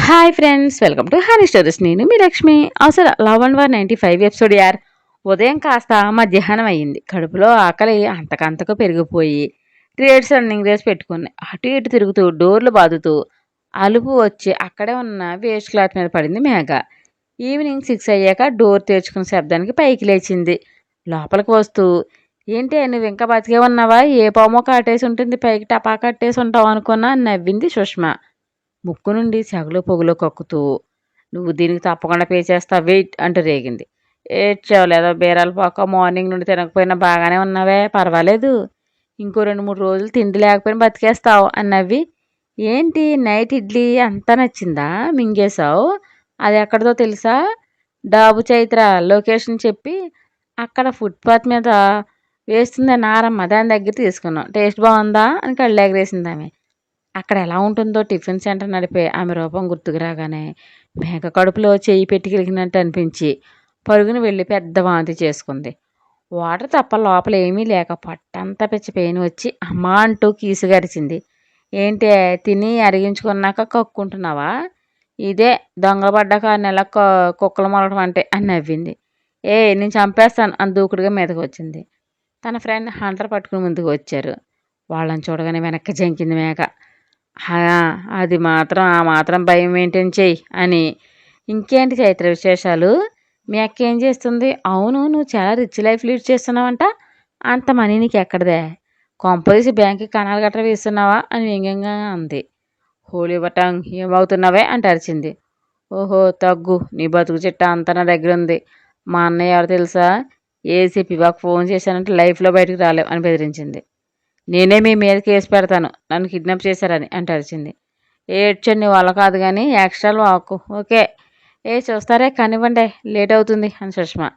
Hi friends, welcome to honey stories. నేను మీ లక్ష్మి. అసలు love and war 95 episode యార్. ఉదయం కాస్త మధ్యాహ్నం అయ్యింది. కడుపులో ఆకలి అంతకంతకు పెరిగిపోయి రన్నింగ్ రేస్ పెట్టుకున్నాయి. అటు ఇటు తిరుగుతూ డోర్లు బాదుతూ అలుపు వచ్చి అక్కడే ఉన్న వేస్ట్ క్లాత్ మీద పడింది మేఘ. ఈవినింగ్ 6 అయ్యాక డోర్ తెరుచుకున్న శబ్దానికి పైకి లేచింది. లోపలికి వస్తూ, ఏంటి నువ్వు ఇంకా బతికే ఉన్నావా? ఏ పామో కాటేసి ఉంటుంది, పైకి టపా కట్టేసి ఉంటావు అనుకున్నా అని నవ్వింది సుష్మ. ముక్కు నుండి సెగలు పొగులు కక్కుతూ, నువ్వు దీనికి తప్పకుండా పే చేస్తా, వెయిట్ అంటూ రేగింది. ఏడ్చావు లేదా బీరాలు పోక, మార్నింగ్ నుండి తినకపోయినా బాగానే ఉన్నావే, పర్వాలేదు, ఇంకో 2-3 రోజులు తిండి లేకపోయినా బతికేస్తావు అని నవ్వి, ఏంటి నైట్ ఇడ్లీ అంతా నచ్చిందా, మింగేశావు? అది ఎక్కడిదో తెలుసా? డాబు చైత్ర లొకేషన్ చెప్పి అక్కడ ఫుట్పాత్ మీద వేస్తుంది నారమ్మ, దాని దగ్గర తీసుకున్నాం, టేస్ట్ బాగుందా అని కళ్ళు ఎగరేసింది ఆమె. అక్కడ ఎలా ఉంటుందో టిఫిన్ సెంటర్ నడిపే ఆమె రూపం గుర్తుకు రాగానే మేక కడుపులో చేయి పెట్టి గిలిగినట్టు అనిపించి పరుగున వెళ్ళి పెద్ద వాంతి చేసుకుంది. వాటర్ తప్ప లోపల ఏమీ లేక పొట్టంతా పిచ్చి పెయిన్ వచ్చి అమ్మా అంటూ కీసుగరిచింది. ఏంటి తిని అరిగించుకున్నాక కక్కుంటున్నావా? ఇదే దొంగలు పడ్డాక 6 నెలల కుక్కలు మొలటం అంటే అని నవ్వింది. నేను చంపేస్తాను అని దూకుడుగా మీదకి వచ్చింది. తన ఫ్రెండ్ హంటర్ పట్టుకుని ముందుకు వచ్చారు. వాళ్ళని చూడగానే వెనక్కి జంకింది మేక. అది మాత్రం ఆ మాత్రం భయం మెయింటైన్ చెయ్యి అని. ఇంకేంటి చైత్ర విశేషాలు? మీ అక్క ఏం చేస్తుంది? అవును, నువ్వు చాలా రిచ్ లైఫ్ లీడ్ చేస్తున్నావంట, అంత మనీ నీకు ఎక్కడదే? కొంపదీసి బ్యాంక్కి కణాలు గట్రా వేస్తున్నావా అని వ్యంగ్యంగా అంది. హోలీ బటంగ్, ఏమవుతున్నావే అంటే అరిచింది. ఓహో తగ్గు, నీ బతుకు చిట్ట అంతా నా దగ్గర ఉంది. మా అన్నయ్య ఎవరు తెలుసా? ఏసీపీ వాకు ఫోన్ చేశానంటే లైఫ్లో బయటకు రాలేవు అని బెదిరించింది. నేనే మీ మీద కేసు పెడతాను, నన్ను కిడ్నాప్ చేశారని అంటే అరిచింది. ఏడ్చండి వాళ్ళ కాదు కానీ ఎక్స్ట్రాలు వాకు, ఓకే. చూస్తారే కానివ్వండి, లేట్ అవుతుంది అని సుష్మ.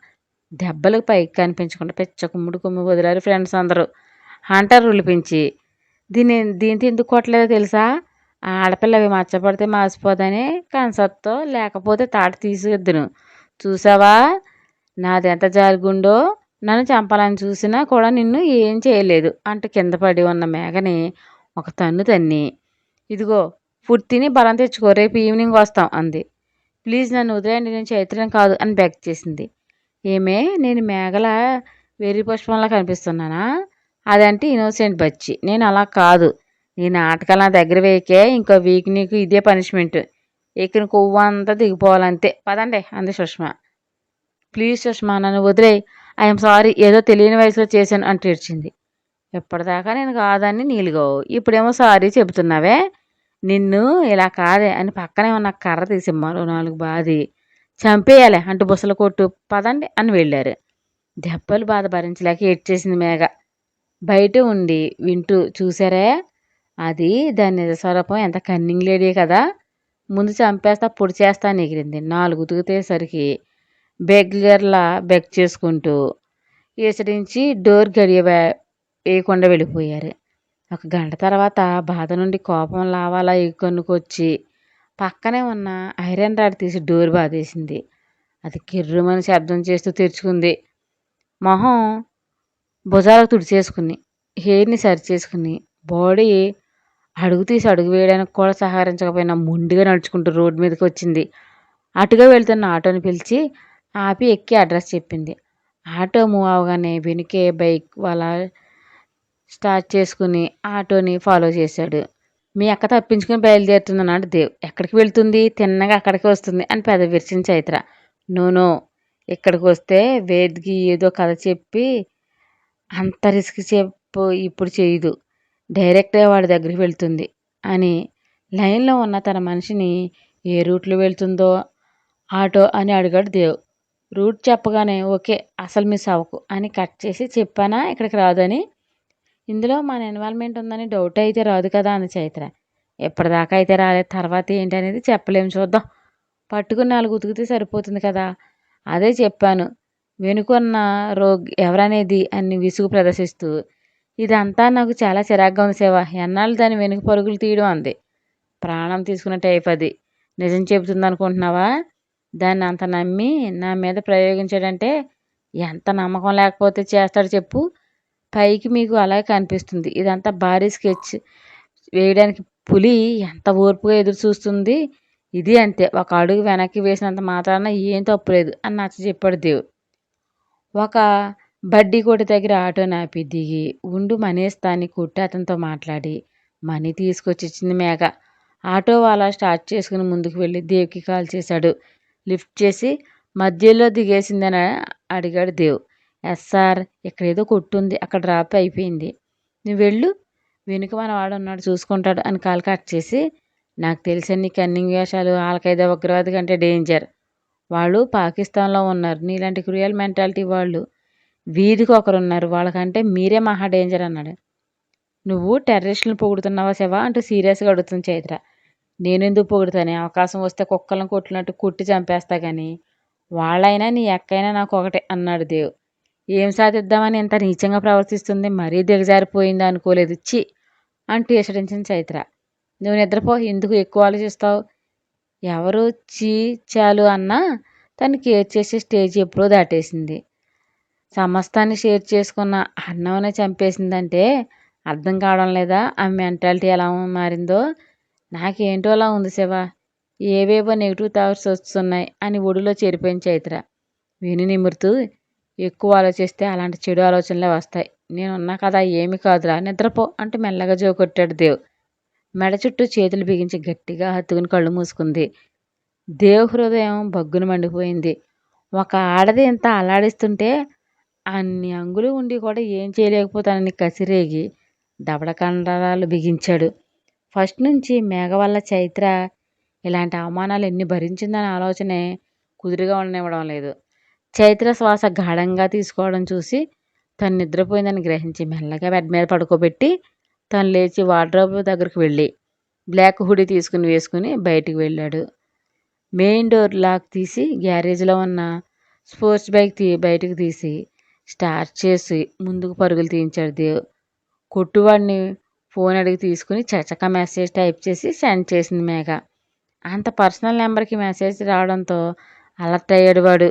దెబ్బలకు పైకి కనిపించకుండా పిచ్చ కుమ్ముడు కుమ్మి వదిలారు ఫ్రెండ్స్ అందరూ. హంటర్ ఉలిపించి, దీంతో ఎందుకు కొట్టలేదో తెలుసా? ఆడపిల్లవి మచ్చపడితే మాసిపోదని కన్సత్తో, లేకపోతే తాటి తీసేద్దును. చూసావా నాది ఎంత జారుగుండో? నన్ను చంపాలని చూసినా కూడా నిన్ను ఏం చేయలేదు అంటూ కింద పడి ఉన్న మేఘని ఒక తన్ను తన్ని, ఇదిగో ఫుడ్ తిని బలం తెచ్చుకో, రేపు ఈవినింగ్ వస్తాం అంది. ప్లీజ్ నన్ను వదిలేయండి, నేను చైత్రం కాదు అని బెగ్ చేసింది. ఏమే, నేను మేఘల వెర్రి పుష్పంలా కనిపిస్తున్నానా? అదంటే ఇన్నోసెంట్ బచ్చి, నేను అలా కాదు. నీ నాటకాలు నా దగ్గర వేయకే, ఇంకో వీక్ నీకు ఇదే పనిష్మెంట్. ఎక్కిన కొవ్వు అంతా దిగిపోవాలంతే, పదండి అంది సుష్మ. ప్లీజ్ సుష్మా, నన్ను వదిలేయి, ఐఎమ్ సారీ, ఏదో తెలియని వయసులో చేశాను అంటూ ఏడ్చింది. ఎప్పటిదాకా నేను కాదని నీలుగోవు, ఇప్పుడేమో సారీ చెబుతున్నావే? నిన్ను ఇలా కాదే అని పక్కనే ఉన్న కర్ర తీసి మరో 4 బాది చంపేయాలి అంటూ బుసలు కొట్టు, పదండి అని వెళ్ళారు. దెబ్బలు బాధ భరించలేక ఏడ్చేసింది మేఘ. బయట ఉండి వింటూ, చూసారే అది దాని నిజ స్వరూపం, ఎంత కన్నింగ్ లేడీ కదా, ముందు చంపేస్తా పొడి చేస్తా అని ఎగిరింది. 4 ఉతికితేసరికి బెగ్గర్లా బెగ్ చేసుకుంటూ ఈసడించి డోర్ గడియ వేయకుండా వెళ్ళిపోయారు. 1 గంట తర్వాత బాధ నుండి కోపం లావాలా ఎగుకొనుకొచ్చి పక్కనే ఉన్న ఐరన్ రాడ్ తీసి డోర్ బాధేసింది. అది కిర్రుమని శబ్దం చేస్తూ తెరుచుకుంది. మొహం భుజాలకు తుడిచేసుకుని, హెయిర్ని సరిచేసుకుని, బాడీ అడుగు తీసి అడుగు వేయడానికి కూడా సహకరించకపోయినా మొండిగా నడుచుకుంటూ రోడ్డు మీదకి వచ్చింది. అటుగా వెళ్తున్న ఆటోని పిలిచి ఆపి ఎక్కి అడ్రస్ చెప్పింది. ఆటో మూవ్ అవగానే వెనుకే బైక్ వాళ్ళ స్టార్ట్ చేసుకుని ఆటోని ఫాలో చేశాడు. మీ అక్క తప్పించుకుని బయలుదేరుతుందన్నాడు దేవ్. ఎక్కడికి వెళ్తుంది? తిన్నగా అక్కడికి వస్తుంది అని పెద్ద విరిచిన చైత్ర. నో, ఇక్కడికి వస్తే వేద్కి ఏదో కథ చెప్పి అంత రిస్క్ చెప్పు ఇప్పుడు చేయదు, డైరెక్ట్గా వాడి దగ్గరికి వెళ్తుంది అని లైన్లో ఉన్న తన మనిషిని ఏ రూట్లో వెళ్తుందో ఆటో అని అడిగాడు దేవ్. రూట్ చెప్పగానే ఓకే, అసలు మిస్ అవ్వకు అని కట్ చేసి, చెప్పానా ఇక్కడికి రాదని? ఇందులో మన ఇన్వాల్వ్మెంట్ ఉందని డౌట్ అయితే రాదు కదా అంది చైత్ర. ఎప్పటిదాకా అయితే రాలేదు, తర్వాత ఏంటి అనేది చెప్పలేము, చూద్దాం. పట్టుకుని 4 ఉతికితే సరిపోతుంది కదా. అదే చెప్పాను, వెనుకున్న రోగ్ ఎవరనేది అని విసుగు ప్రదర్శిస్తూ. ఇదంతా నాకు చాలా చిరాగ్గా ఉంది శివ, ఎన్నాళ్ళు దాన్ని వెనుక పరుగులు తీయడం అంది. ప్రాణం తీసుకున్న టైప్ అది, నిజం చెబుతుంది అనుకుంటున్నావా? దాన్ని అంత నమ్మి నా మీద ప్రయోగించాడంటే ఎంత నమ్మకం లేకపోతే చేస్తాడు చెప్పు? పైకి మీకు అలాగే కనిపిస్తుంది, ఇదంతా భారీ స్కెచ్ వేయడానికి పులి ఎంత ఓర్పుగా ఎదురు చూస్తుంది. ఇది అంతే, ఒక అడుగు వెనక్కి వేసినంత మాత్రాన ఏం తప్పులేదు అని నచ్చ చెప్పాడు దేవ్. ఒక బడ్డీ కొట్టు దగ్గర ఆటో నాపి దిగి ఉండు మనేస్తా అని కొట్టి అతనితో మాట్లాడి మనీ తీసుకొచ్చి ఇచ్చింది మేఘ. ఆటో వాళ్ళ స్టార్ట్ చేసుకుని ముందుకు వెళ్ళి దేవ్కి కాల్ చేశాడు. లిఫ్ట్ చేసి మధ్యలో దిగేసిందని అడిగాడు దేవ్. ఎస్ సార్, ఇక్కడ ఏదో కొట్టుంది, అక్కడ డ్రాప్ అయిపోయింది, నువ్వు వెళ్ళు, వెనుక మన వాడు ఉన్నాడు చూసుకుంటాడు అని కాల్ కట్ చేసి, నాకు తెలిసిన నీ కన్నింగ్ వేషాలు ఆల్ఖైదా ఉగ్రవాది కంటే డేంజర్, వాళ్ళు పాకిస్తాన్లో ఉన్నారు, నీలాంటి క్రూయల్ మెంటాలిటీ వాళ్ళు వీధికి ఒకరున్నారు, వాళ్ళకంటే మీరే మహా డేంజర్ అన్నాడు. నువ్వు టెర్రరిస్టులను పొగుడుతున్నావా శివ అంటూ సీరియస్గా అడుగుతుంది చైత్ర. నేనెందుకు పొగుడుతానే, అవకాశం వస్తే కుక్కలను కొట్టినట్టు కొట్టి చంపేస్తా కానీ వాళ్ళైనా నీ ఎక్కైనా నాకు ఒకటే అన్నాడు దేవ్. ఏం సాధిద్దామని ఇంత నీచంగా ప్రవర్తిస్తుంది, మరీ దిగజారిపోయింది అనుకోలేదు, చి అంటూ హెచ్చరించింది చైత్ర. నువ్వు నిద్రపో, ఎందుకు ఎక్కువ ఆలోచిస్తావు, ఎవరు చీ చాలు అన్నా తను కేర్ చేసే స్టేజ్ ఎప్పుడో దాటేసింది. సమస్తాన్ని షేర్ చేసుకున్న అన్నవనే చంపేసిందంటే అర్థం కావడం లేదా ఆ మెంటాలిటీ ఎలా మారిందో. నాకేంటో అలా ఉంది శివ, ఏవేవో నెగిటివ్ థాట్స్ వస్తున్నాయి అని ఒడిలో చేరిపోయిన చైత్ర విని నిమురుతూ, ఎక్కువ ఆలోచిస్తే అలాంటి చెడు ఆలోచనలే వస్తాయి, నేనున్నా కదా ఏమి కాదురా, నిద్రపో అంటూ మెల్లగా జోకొట్టాడు దేవ్. మెడ చుట్టూ చేతులు బిగించి గట్టిగా హత్తుకుని కళ్ళు మూసుకుంది. దేవ్ హృదయం బగ్గున మండిపోయింది. ఒక ఆడది ఇంత అల్లాడిస్తుంటే అన్ని అంగులు ఉండి కూడా ఏం చేయలేకపోతానని కసిరేగి దవడ కండరాలు బిగించాడు. ఫస్ట్ నుంచి మేఘ వల్ల చైత్ర ఇలాంటి అవమానాలు ఎన్ని భరించిందనే ఆలోచనే కుదురుగా ఉండనివ్వడం లేదు. చైత్ర శ్వాస గాఢంగా తీసుకోవడం చూసి తను నిద్రపోయిందని గ్రహించి మెల్లగా బెడ్ మీద పడుకోబెట్టి తను లేచి వార్డ్రోబ్ దగ్గరకు వెళ్ళి బ్లాక్ హుడీ వేసుకుని బయటికి వెళ్ళాడు. మెయిన్ డోర్ లాక్ తీసి గ్యారేజ్లో ఉన్న స్పోర్ట్స్ బైక్ బయటకు తీసి స్టార్ట్ చేసి ముందుకు పరుగులు తీయించాడు దేవ్. కొట్టువాడిని ఫోన్ అడిగి తీసుకుని చచక మెసేజ్ టైప్ చేసి సెండ్ చేసింది మేఘ. అంత పర్సనల్ నెంబర్కి మెసేజ్ రావడంతో అలర్ట్ అయ్యాడు వాడు.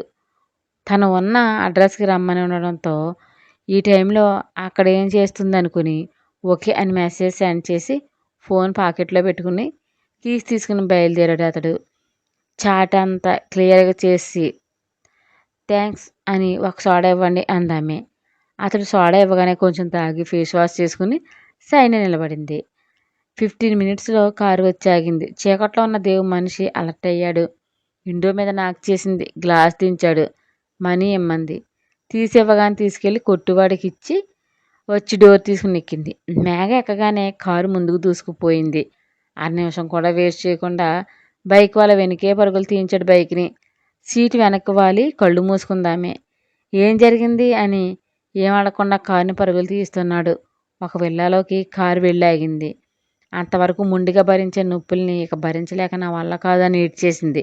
తను ఉన్న అడ్రస్కి రమ్మని ఉండడంతో ఈ టైంలో అక్కడ ఏం చేస్తుంది అనుకుని ఓకే అని మెసేజ్ సెండ్ చేసి ఫోన్ పాకెట్లో పెట్టుకుని తీసుకుని బయలుదేరాడు అతడు. చాట్ అంతా క్లియర్గా చేసి థ్యాంక్స్ అని ఒక సోడా ఇవ్వండి అందామే. అతడు సోడా ఇవ్వగానే కొంచెం తాగి ఫేస్ వాష్ చేసుకుని సైన్ నిలబడింది. 15 మినిట్స్లో కారు వచ్చి ఆగింది. చీకట్లో ఉన్న దేవు మనిషి అలర్ట్ అయ్యాడు. విండో మీద నాక్ చేసింది. గ్లాస్ దించాడు. మనీ ఇమ్మంది. తీసివ్వగానే తీసుకెళ్ళి కొట్టువాడికి ఇచ్చి వచ్చి డోర్ తీసుకుని ఎక్కింది. మేఘ ఎక్కగానే కారు ముందుకు దూసుకుపోయింది. 6 నిమిషం కూడా వేస్ట్ చేయకుండా బైక్ వాళ్ళ వెనుకే పరుగులు తీయించాడు బైక్ని. సీటు వెనక్కి వాలి కళ్ళు మూసుకుందామే. ఏం జరిగింది అని ఏం అడగకుండా కారుని పరుగులు తీస్తున్నాడు. ఒక విల్లాలోకి కారు వెళ్ళాగింది. అంతవరకు ముండిగా భరించే నొప్పుల్ని ఇక భరించలేక నా వల్ల కాదని ఏడ్చేసింది.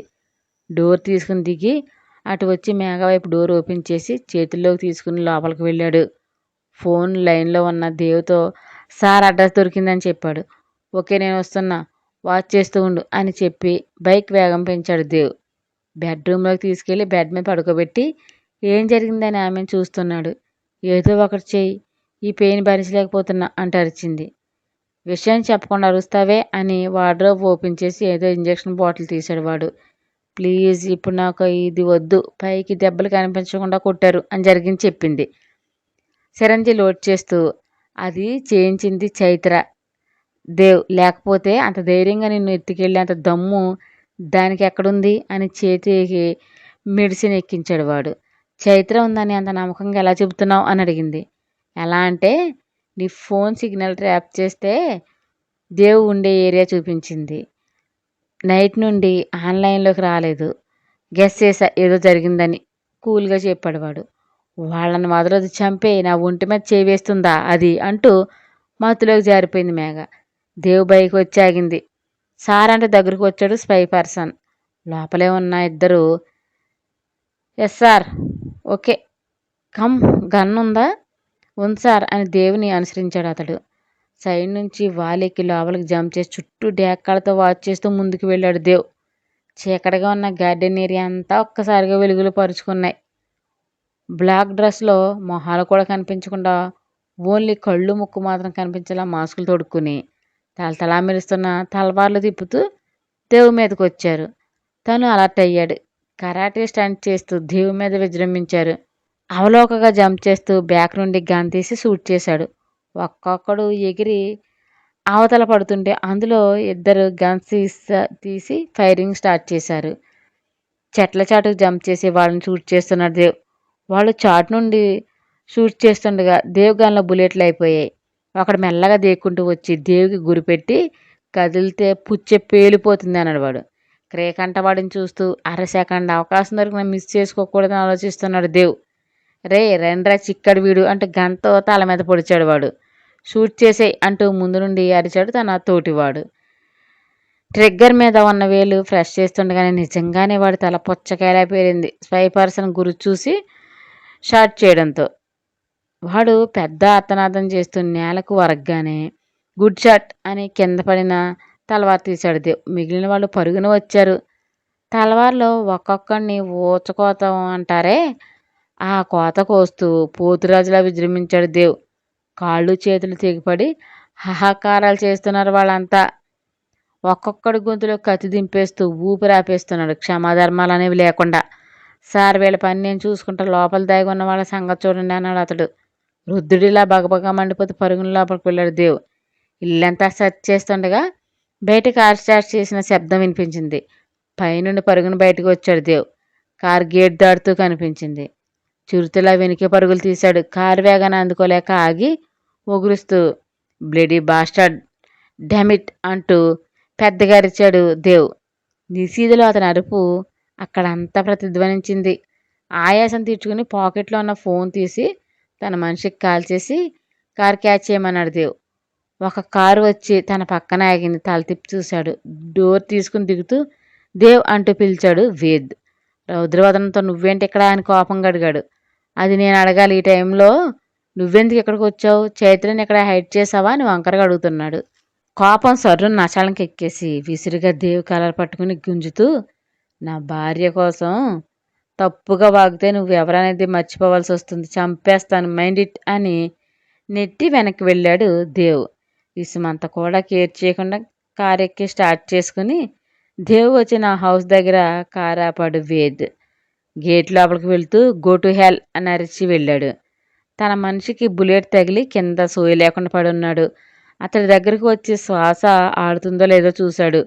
డోర్ తీసుకుని దిగి అటు వచ్చి మేఘ వైపు డోర్ ఓపెన్ చేసి చేతుల్లోకి తీసుకుని లోపలికి వెళ్ళాడు. ఫోన్ లైన్లో ఉన్న దేవ్తో సార్ అడ్రస్ దొరికిందని చెప్పాడు. ఓకే నేను వస్తున్నా, వాచ్ చేస్తూ ఉండు అని చెప్పి బైక్ వేగం పెంచాడు దేవ్. బెడ్రూమ్లోకి తీసుకెళ్ళి బెడ్ మీద పడుకోబెట్టి ఏం జరిగిందని ఆమెను చూస్తున్నాడు. ఏదో ఒకటి చెయ్యి, ఈ పెయిన్ భరించలేకపోతున్నా అంటూ అరిచింది. విషయం చెప్పకుండా అరుస్తావే అని వార్డ్రోబ్ ఓపెన్ చేసి ఏదో ఇంజెక్షన్ బాటిల్ తీశాడు వాడు. ప్లీజ్ ఇప్పుడు నాకు ఇది వద్దు, పైకి దెబ్బలు కనిపించకుండా కొట్టారు అని జరిగింది చెప్పింది సిరంజి లోడ్ చేస్తూ. అది చేయించింది చైత్ర దేవ్, లేకపోతే అంత ధైర్యంగా నిన్ను ఎత్తుకెళ్ళి అంత దమ్ము దానికి ఎక్కడుంది అని చేతికి మెడిసిన్ ఎక్కించాడు వాడు. చైత్ర ఉందని అంత నమ్మకంగా ఎలా చెబుతున్నావు అని అడిగింది. ఎలా అంటే నీ ఫోన్ సిగ్నల్ ట్రాప్ చేస్తే దేవ్ ఉండే ఏరియా చూపించింది. నైట్ నుండి ఆన్లైన్లోకి రాలేదు, గెస్ చేసా ఏదో జరిగిందని కూల్గా చెప్పాడు వాడు. వాళ్ళని మొదలది చంపే నా ఒంటి మీద చేవేస్తుందా అది అంటూ మత్తులోకి జారిపోయింది మేఘ. దేవ్ బైక్ వచ్చి ఆగింది. సార్ అంటే దగ్గరకు వచ్చాడు స్పై పర్సన్. లోపలే ఉన్న ఇద్దరు yes sir, okay come, gun ఉందా, ఉంది సార్ అని దేవుని అనుసరించాడు అతడు. సైడ్ నుంచి వాలెక్కి లోపలికి జంప్ చేసి చుట్టూ డేక్కాలతో వాచ్ చేస్తూ ముందుకు వెళ్ళాడు దేవ్. చీకటిగా ఉన్న గార్డెన్ ఏరియా అంతా ఒక్కసారిగా వెలుగులు పరుచుకున్నాయి. బ్లాక్ డ్రెస్లో మొహాలు కూడా కనిపించకుండా ఓన్లీ కళ్ళు ముక్కు మాత్రం కనిపించేలా మాస్కులు తొడుక్కుని తలతలా మెరుస్తున్న తలవార్లు తిప్పుతూ దేవ్ మీదకి వచ్చారు. తను అలర్ట్ అయ్యాడు. కరాటే స్టంట్ చేస్తూ దేవ్ మీద విజృంభించారు. అవలోకగా జంప్ చేస్తూ బ్యాక్ నుండి గన్ తీసి షూట్ చేశాడు. ఒక్కొక్కడు ఎగిరి అవతల పడుతుంటే అందులో ఇద్దరు గన్స్ తీసి ఫైరింగ్ స్టార్ట్ చేశారు. చెట్ల చాటుకు జంప్ చేసి వాళ్ళని షూట్ చేస్తున్నాడు దేవ్. వాళ్ళు చాటు నుండి షూట్ చేస్తుండగా దేవ్ గన్లో బుల్లెట్లు అయిపోయాయి. ఒకడు మెల్లగా దేక్కుంటూ వచ్చి దేవుకి గురిపెట్టి కదిలితే పుచ్చే పేలిపోతుంది అన్నాడు వాడు. క్రేకంట వాడిని చూస్తూ అరసెకండ్ అవకాశం దొరికిన మిస్ చేసుకోకూడదని ఆలోచిస్తున్నాడు దేవ్. రే రెండ్రా చిక్కడు వీడు అంటూ గంతో తల మీద పొడిచాడు వాడు. షూట్ చేసేయ్ అంటూ ముందు నుండి అరిచాడు తన తోటివాడు. ట్రిగ్గర్ మీద ఉన్న వేలు ఫ్రెష్ చేస్తుండగానే నిజంగానే వాడి తల పుచ్చకాయలా పేరింది. స్పై పర్సన్ గురి చూసి షాట్ చేయడంతో వాడు పెద్ద అత్తనాదం చేస్తూ నేలకు వరగ్గానే గుడ్ షాట్ అని కింద పడిన తలవార్ తీశాడు దేవ్. మిగిలిన వాళ్ళు పరుగున వచ్చారు. తలవార్లో ఒక్కొక్కడిని ఊచకోత అంటారే ఆ కోత కోస్తూ పోతురాజులా విజృంభించాడు దేవ్. కాళ్ళు చేతులు తెగిపడి హాహాకారాలు చేస్తున్నారు వాళ్ళంతా. ఒక్కొక్కడి గొంతులో కత్తి దింపేస్తూ ఊపిరాపేస్తున్నాడు క్షమాధర్మాలు అనేవి లేకుండా. సార్ వీళ్ళ పని నేను చూసుకుంటా, లోపల దాగి ఉన్న వాళ్ళ సంగతి చూడండి అన్నాడు అతడు. రుద్రుడిలా బగబగా మండిపోతూ పరుగున లోపలికి వెళ్ళాడు దేవ్. ఇల్లంతా సెర్చ్ చేస్తుండగా బయట కార్ స్టార్ట్ చేసిన శబ్దం వినిపించింది. పైనుండి పరుగున బయటకు వచ్చాడు దేవ్. కార్ గేట్ దాటుతూ కనిపించింది. చిరుతలా వెనుకే పరుగులు తీశాడు. కారు వేగాన్ని అందుకోలేక ఆగి ఒగురుస్తూ బ్లడీ బాస్టర్డ్ డామిట్ అంటూ పెద్దగా అరిచాడు దేవ్. నిశీదిలో అతని అరుపు అక్కడంతా ప్రతిధ్వనించింది. ఆయాసం తీర్చుకుని పాకెట్లో ఉన్న ఫోన్ తీసి తన మనిషికి కాల్ చేసి కార్ క్యాచ్ చేయమన్నాడు దేవ్. ఒక కారు వచ్చి తన పక్కన ఆగింది. తల తిప్పి చూశాడు. డోర్ తీసుకుని దిగుతూ దేవ్ అంటూ పిలిచాడు వేద్. రౌద్రవదనంతో నువ్వేంటి ఇక్కడ అని కోపంగా అడిగాడు. అది నేను అడగాలి, ఈ టైంలో నువ్వెందుకు ఇక్కడికి వచ్చావు? చైత్రని ఇక్కడ హైడ్ చేసావా అని వంకరగా అడుగుతున్నాడు. కోపం సర్రును నశాలకి ఎక్కేసి విసురుగా దేవ్ కలర్ పట్టుకుని గుంజుతూ నా భార్య కోసం తప్పుగా వాగితే నువ్వెవరనేది మర్చిపోవాల్సి వస్తుంది, చంపేస్తాను, మైండ్ ఇట్ అని నెట్టి వెనక్కి వెళ్ళాడు దేవ్. విసుమంతా కూడా కేర్ చేయకుండా కార్ ఎక్కి స్టార్ట్ చేసుకుని దేవ్ వచ్చి నా హౌస్ దగ్గర కార్ ఆపాడు వేద్. గేట్ లోపలికి వెళ్తూ గో టు హెల్ అని అరిచి వెళ్ళాడు. తన మనిషికి బుల్లెట్ తగిలి కింద సోయి లేకుండా పడి ఉన్నాడు. అతడి దగ్గరకు వచ్చి శ్వాస ఆడుతుందో లేదో చూశాడు.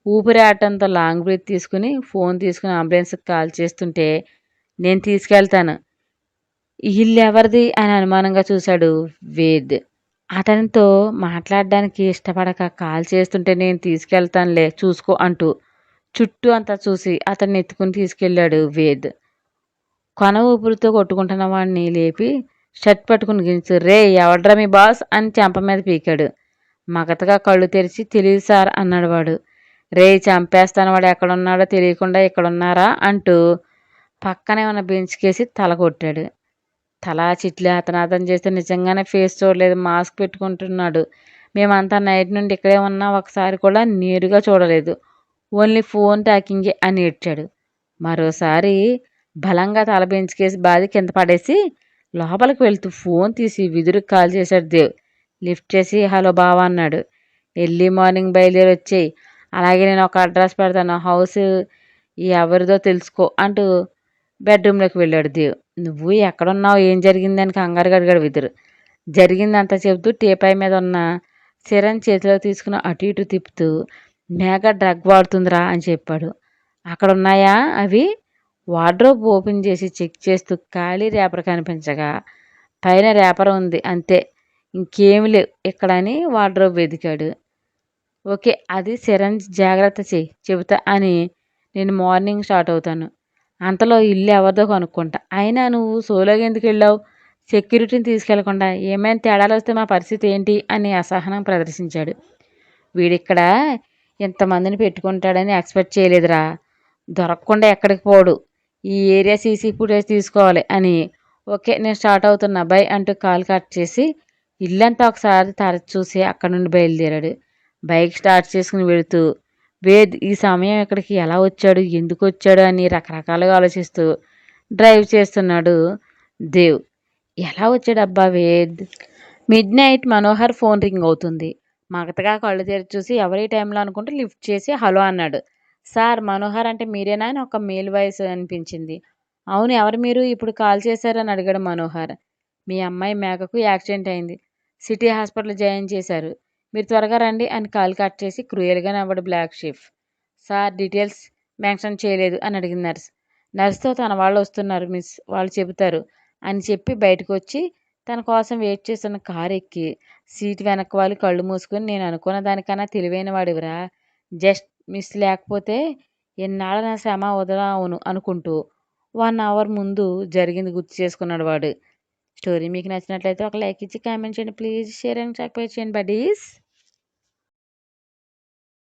ఊపిరి ఆడటంతో లాంగ్ బ్రీత్ తీసుకుని ఫోన్ తీసుకుని అంబులెన్స్కి కాల్ చేస్తుంటే నేను తీసుకెళ్తాను, ఈ ఇల్లు ఎవరిది అని అనుమానంగా చూశాడు వేద్. అతనితో మాట్లాడడానికి ఇష్టపడక కాల్ చేస్తుంటే నేను తీసుకెళ్తానులే చూసుకో అంటూ చుట్టూ అంతా చూసి అతన్ని ఎత్తుకుని తీసుకెళ్ళాడు వేద్. కొన ఊపిరితో కొట్టుకుంటున్న వాడిని లేపి షర్ట్ పట్టుకుని గించు, రే ఎవడ్రా మీ బాస్ అని చెంప మీద పీకాడు. మగతగా కళ్ళు తెరిచి తెలియదు సార్ అన్నాడు వాడు. రే చంపేస్తాను, వాడు ఎక్కడున్నాడో తెలియకుండా ఇక్కడున్నారా అంటూ పక్కనే ఉన్న బెంచ్ కేసి తల కొట్టాడు. తలా చిట్లి అతనాదం చేస్తే నిజంగానే ఫేస్ చూడలేదు, మాస్క్ పెట్టుకుంటున్నాడు. మేమంతా నైట్ నుండి ఇక్కడే ఉన్నా ఒకసారి కూడా నేరుగా చూడలేదు, ఓన్లీ ఫోన్ ట్యాకింగే అని ఏడ్చాడు. మరోసారి బలంగా తల బెంచ్ కేసి బాది కింద పడేసి లోపలికి వెళ్తూ ఫోన్ తీసి విదురుకు కాల్ చేశాడు దేవ్. లిఫ్ట్ చేసి హలో బావా అన్నాడు. ఎర్లీ మార్నింగ్ బయలుదేరి వచ్చేయి, అలాగే నేను ఒక అడ్రస్ పెడతాను, హౌస్ ఎవరిదో తెలుసుకో అంటూ బెడ్రూమ్లోకి వెళ్ళాడు దేవ్. నువ్వు ఎక్కడున్నావు, ఏం జరిగిందని కంగారుగా అడిగాడు విదురు. జరిగిందంతా చెబుతూ టీపాయ్ మీద ఉన్న సిరంజ్ చేతిలో తీసుకుని అటు ఇటు తిప్పుతూ మేఘ డ్రగ్ వాడుతుందిరా అని చెప్పాడు. అక్కడ ఉన్నాయా అవి? వార్డ్రోబ్ ఓపెన్ చేసి చెక్ చేస్తూ ఖాళీ రేపర్ కనిపించగా పైన రేపర్ ఉంది అంతే, ఇంకేమి లేవు ఇక్కడ అని వార్డ్రోబ్ వెతికాడు. ఓకే, అది సిరంజ్, జాగ్రత్త చెయ్యి, చెబుతా అని నేను మార్నింగ్ స్టార్ట్ అవుతాను. అంతలో ఇల్లు ఎవరిదో కనుక్కుంటా. అయినా నువ్వు సోలోగా ఎందుకు వెళ్ళావు, సెక్యూరిటీని తీసుకెళ్లకుండా? ఏమైనా తేడాలు వస్తే మా పరిస్థితి ఏంటి అని అసహనం ప్రదర్శించాడు. వీడిక్కడ ఇంతమందిని పెట్టుకుంటాడని ఎక్స్పెక్ట్ చేయలేదురా, దొరకకుండా ఎక్కడికి పోడు, ఈ ఏరియా సీసీ ఫుటేజ్ తీసుకోవాలి అని. ఓకే నేను స్టార్ట్ అవుతున్నా బై అంటూ కాల్ కట్ చేసి ఇల్లంతా ఒకసారి తరచి చూసి అక్కడ నుండి బయలుదేరాడు. బైక్ స్టార్ట్ చేసుకుని వెళుతూ వేద్ ఈ సమయం ఇక్కడికి ఎలా వచ్చాడు, ఎందుకు వచ్చాడు అని రకరకాలుగా ఆలోచిస్తూ డ్రైవ్ చేస్తున్నాడు దేవ్. ఎలా వచ్చాడు అబ్బా Ved? Mid night Manohar phone ring అవుతుంది. మగతగా కళ్ళు తెరిచి చూసి ఎవరి టైంలో అనుకుంటూ లిఫ్ట్ చేసి హలో అన్నాడు. సార్ మనోహర్ అంటే మీరేనా అని ఒక మేల్ వాయిస్ అనిపించింది. అవును ఎవరు మీరు ఇప్పుడు కాల్ చేశారని అడిగాడు మనోహర్. మీ అమ్మాయి మేఘకు యాక్సిడెంట్ అయింది. సిటీ హాస్పిటల్ జాయిన్ చేశారు. మీరు త్వరగా రండి అని కాల్ కట్ చేసి క్రూయల్గా నవ్వడు బ్లాక్ షీఫ్. సార్ డీటెయిల్స్ మెన్షన్ చేయలేదు అని అడిగింది నర్స్. నర్స్తో తన వాళ్ళు వస్తున్నారు మిస్ వాళ్ళు చెబుతారు అని చెప్పి బయటకు వచ్చి తన కోసం వెయిట్ చేస్తున్న కారు ఎక్కి సీట్ వెనక్కి వాళ్ళు కళ్ళు మూసుకొని నేను అనుకున్న దానికన్నా తెలివైన వాడివిరా జస్ట్ మిస్ లేకపోతే ఎన్నాళ్ళ నా శ్రమ వదలా అవును అనుకుంటూ 1 అవర్ ముందు జరిగింది గుర్తు చేసుకున్నాడు వాడు. స్టోరీ మీకు నచ్చినట్లయితే ఒక లైక్ ఇచ్చి కామెంట్ చేయండి ప్లీజ్ షేర్ అండ్ సబ్స్క్రైబ్ చేయండి బడీస్.